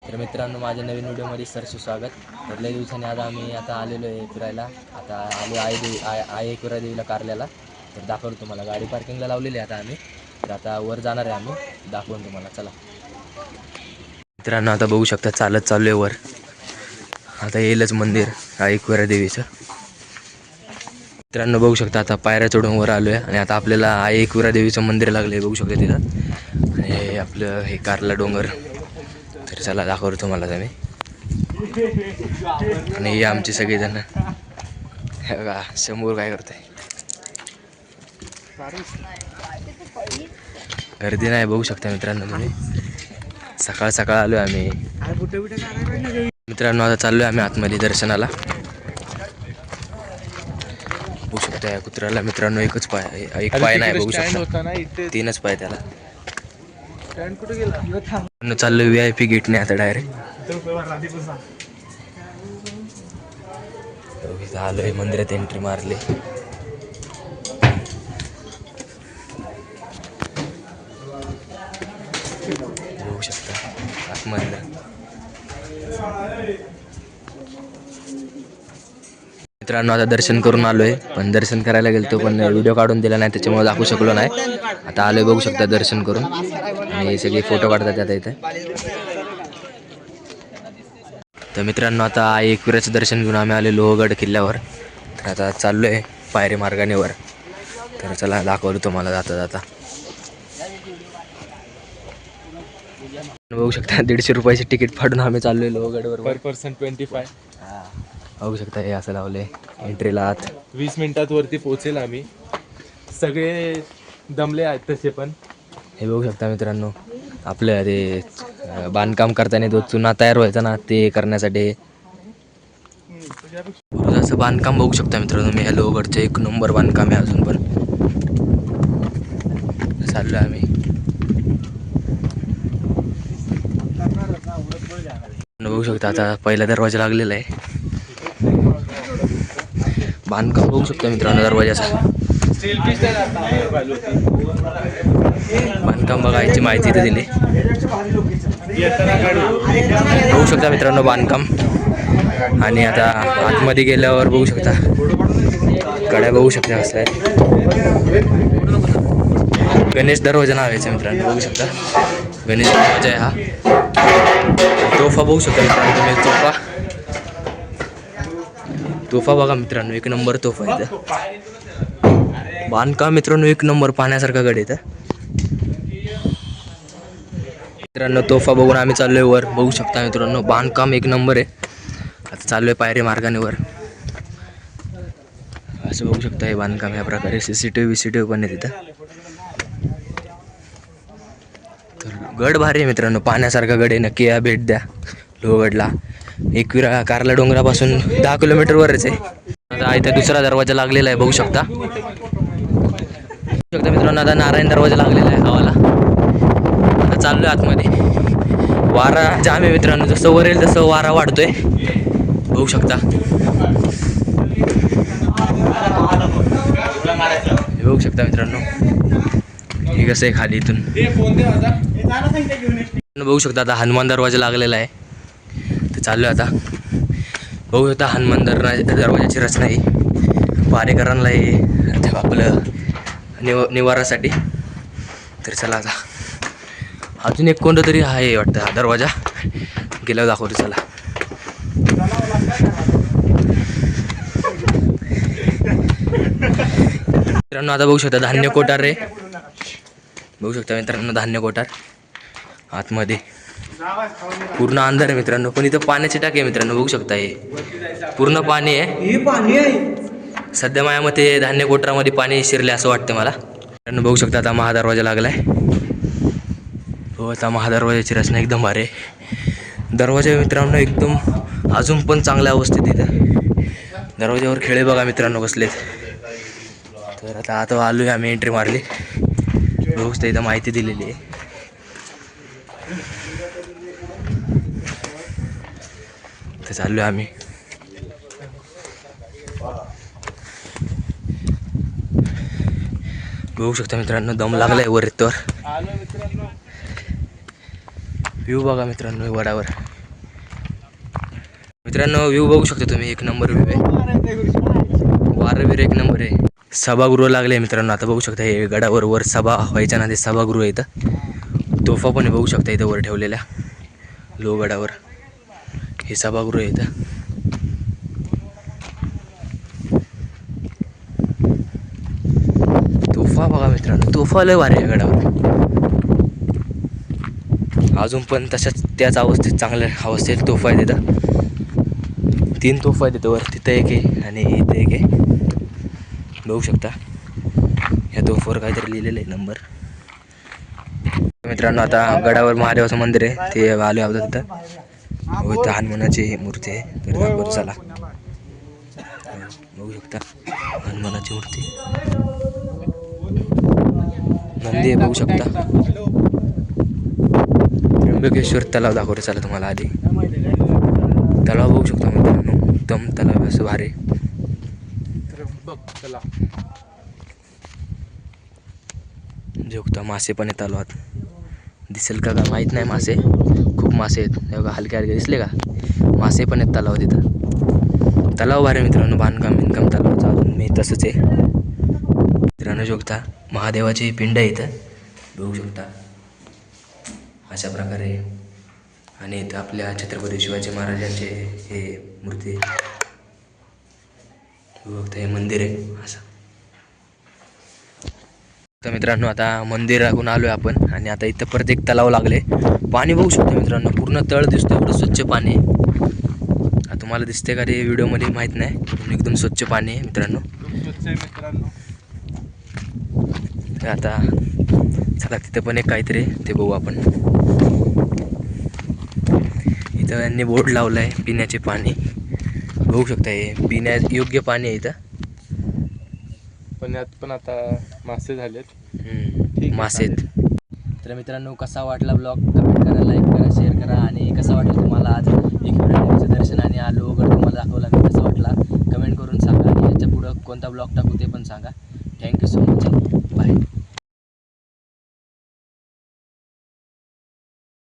तर मित्रांनो, माझ्या नवीन व्हिडिओमध्ये सरसे स्वागत. तर लई दिवसांनी आम्ही आलेलो आहे फिरायला. आता आलो आई एकविरा देवीला कारल्याला. तर दाखवतो तुम्हाला, गाडी पार्किंगला लावलेली आहे आता आम्ही. तर आता वर जाणार आहे आम्ही, दाखवून तुम्हाला. चला मित्रांनो, आता बघू शकता चालत चाललो आहे वर. आता येईलच मंदिर आई एकविरा देवीचं. मित्रांनो बघू शकता, आता पायऱ्या चढून वर आलो आहे आणि आता आपल्याला आई एकविरा देवीचं मंदिर लागलं आहे, बघू शकता तिथं. आणि आपलं हे कारला डोंगर. तर चला दाखवतो तुम्हाला मी. आणि हे आमचे सगळेजण. हे बघा समोर काय करतोय. गर्दी नाही, बघू शकता मित्रांनो तुम्ही. सकाळ सकाळ आलो आम्ही. मित्रांनो आता चाललोय आम्ही आतमध्ये दर्शनाला. बघू शकता या कुत्र्याला मित्रांनो एक पाय नाही, बघू शकता 3च पाय त्याला. चाललो VIP गेटने आता डायरेक्ट. आलोय मंदिरात, एंट्री मारली. बघू शकता आतमध्ये. मित्रांनो आता दर्शन करून आलोय, पण दर्शन करायला गेलतो पण व्हिडिओ काढून दिला नाही, त्याच्यामुळे दाखवू शकलो नाही. आता आलोय, बघू शकता दर्शन करून. आणि सगळे फोटो काढतात आता इथे. तर मित्रांनो आता आई एकविराचं दर्शन घेऊन आम्ही आले लोहगड किल्ल्यावर. तर आता चाललोय पायरी मार्गाने वर. तर चला दाखवतो तुम्हाला जाता जाता. बघू शकता 150 रुपयाची तिकीट फाडून आम्ही चाललोय लोहगडवर. पर पर्सन 25. बघू शकता हे असं लावले एंट्रीला आत. 20 मिनिटात वरती पोहोचेल आम्ही. सगळे दमले आहेत तसे पण. हे बघू शकता मित्रांनो, आपलं ते बांधकाम करताना तो चुना तयार व्हायचा ना, ते करण्यासाठी असं बांधकाम बघू शकता मित्रांनो. मी ह्या लोहगडचं 1 नंबर बांधकाम आहे. अजून पण चाललो आम्ही. बघू शकता आता पहिला दरवाजा लागलेला आहे. बांधकाम बघू शकता मित्रांनो दरवाजाचा. बांधकाम बघायची माहिती इथे दिली. बघू शकता मित्रांनो बांधकाम. आणि आता आतमध्ये गेल्यावर बघू शकता कड्या बघू शकता असं आहे. गणेश दरवाजा नावायचं मित्रांनो. बघू शकता गणेश दरवाजा आहे हा. तोफा बघू शकता मित्रांनो तुम्ही. तोफा बघा मित्रांनो, 1 नंबर तोफा आहे. बांधकाम मित्रांनो 1 नंबर, पाहण्यासारखा गड आहे. मित्रांनो तोफा बघून आम्ही चाललोय वर. बघू शकता मित्रांनो बांधकाम 1 नंबर आहे. आता चाललोय पायरी मार्गाने वर. असं बघू शकता हे बांधकाम ह्या प्रकारे. CCTV पण आहे तिथं. तर गड भारी आहे मित्रांनो, पाहण्यासारखा गड आहे. नक्की या भेट द्या लोहगडला. एकविरा कारला डोंगरापासून 10 किलोमीटरवरच आहे. आता इथे दुसरा दरवाजा लागलेला आहे, बघू शकता. मित्रांनो आता नारायण दरवाजा लागलेला आहे हवाला. आता चाललोय आतमध्ये. वारा जाम आहे मित्रांनो, जसं वर येईल तसं वारा वाढतोय, बघू शकता. बघू शकता मित्रांनो हे कसं आहे खाली इथून. बघू शकता आता हनुमान दरवाजा लागलेला आहे. तर चाललोय आता. बघू शकता हनुमान दरवाजाची रचना आहे. पारेकरांना हे आपलं निवारासाठी. तर चला आता अजून एक कोणतं तरी आहे वाटतं हा दरवाजा, गेल्यावर दाखवतो चला. मित्रांनो आता बघू शकता धान्य कोठार रे. बघू शकता मित्रांनो धान्य कोठार आतमध्ये. पूर्ण अंधार आहे मित्रांनो, पण इथं पाण्याची टाकी आहे मित्रांनो. बघू शकता हे पूर्ण पाणी आहे. सध्या माझ्या मते धान्य कोठारामध्ये पाणी शिरले असं वाटतं मला. मित्रांनो बघू शकता आता महादरवाजा लागलाय. हो आता महादरवाजाची रचना एकदम भारी आहे. दरवाजा मित्रांनो एकदम अजून पण चांगल्या अवस्थेत इथं. दरवाजावर खेळे बघा मित्रांनो बसलेत. तर आता आलोय आम्ही, एंट्री मारली. बघू शकता इथं माहिती दिलेली आहे. तर चाललोय आम्ही. बघू शकता मित्रांनो दम लागलाय वर येतोवर. व्ह्यू बघा मित्रांनो वडावर. मित्रांनो व्ह्यू बघू शकता तुम्ही, एक नंबर व्ह्यू आहे, वारं एक नंबर आहे. सभागृह लागले मित्रांनो, आता बघू शकता हे गडावर वर सभा व्हायच्या ना, ते सभागृह आहे इथं. तोफा पण बघू शकता इथं वर ठेवलेल्या लोहगडावर, हे सभागृह आहे इथं. तोफा बघा मित्रांनो, तोफा लय भारी आहे गडावर, अजून पण तशाच त्याच अवस्थेत, चांगल्या अवस्थेत तोफा आहे तिथं. 3 तोफा आहेत तिथं वर, तिथं एक आहे आणि इथं एक आहे, बघू शकता. ह्या तोफावर काहीतरी लिहिलेलं आहे नंबर. मित्रांनो आता गडावर महादेवाचं मंदिर आहे, ते आलो होतं तिथं. इथं हनुमानाची मूर्ती आहे, तर दाखवतो चला. बघू शकता हनुमानाची मूर्ती, नंदी आहे बघू शकता. त्र्यंबकेश्वर तलाव दाखवतो चला तुम्हाला आधी. तलाव बघू शकता मित्रांनो, एकदम तलाव असं भारी. जोगता मासे पण आहे तलावात, दिसेल का माहीत नाही. मासे खूप मासे आहेत, बघा हलके हलके दिसले का, मासे पण आहेत तलावात इथं. तलाव भारी मित्रांनो, बांधकाम बिनकाम तलावाचं अजून मी तसंच आहे मित्रांनो. जोगता महादेवाची पिंड आहे इथं, बघू शकता अशा प्रकारे. आणि इथं आपल्या छत्रपती शिवाजी महाराजांचे हे मूर्ती, बघू शकता हे मंदिर आहे असं. तर मित्रांनो आता मंदिराकडून आलोय आपण, आणि आता इथं परत एक तलाव लागले. पाणी बघू शकता मित्रांनो, पूर्ण तळ दिसतो, एवढं स्वच्छ पाणी आहे. तुम्हाला दिसते का ते व्हिडिओमध्ये माहीत नाही, एकदम स्वच्छ पाणी आहे मित्रांनो. आता चला तिथं पण एक काहीतरी ते बघू आपण. इथं यांनी बोर्ड लावला आहे, पिण्याचे पाणी, बघू शकता हे पिण्या योग्य पाणी आहे इथं. पण यात पण आता मासे झालेत, मासे आहेत. तर मित्रांनो कसा वाटला ब्लॉग, कमेंट करा, लाईक करा, शेअर करा. आणि कसा वाटला तुम्हाला आज एकविरादेवीचं दर्शन आणि हा लोहगड तुम्हाला दाखवला मी, कसा वाटला कमेंट करून सांगा. आणि याच्या पुढं कोणता ब्लॉग टाकू ते पण सांगा. Thank you so much, bye.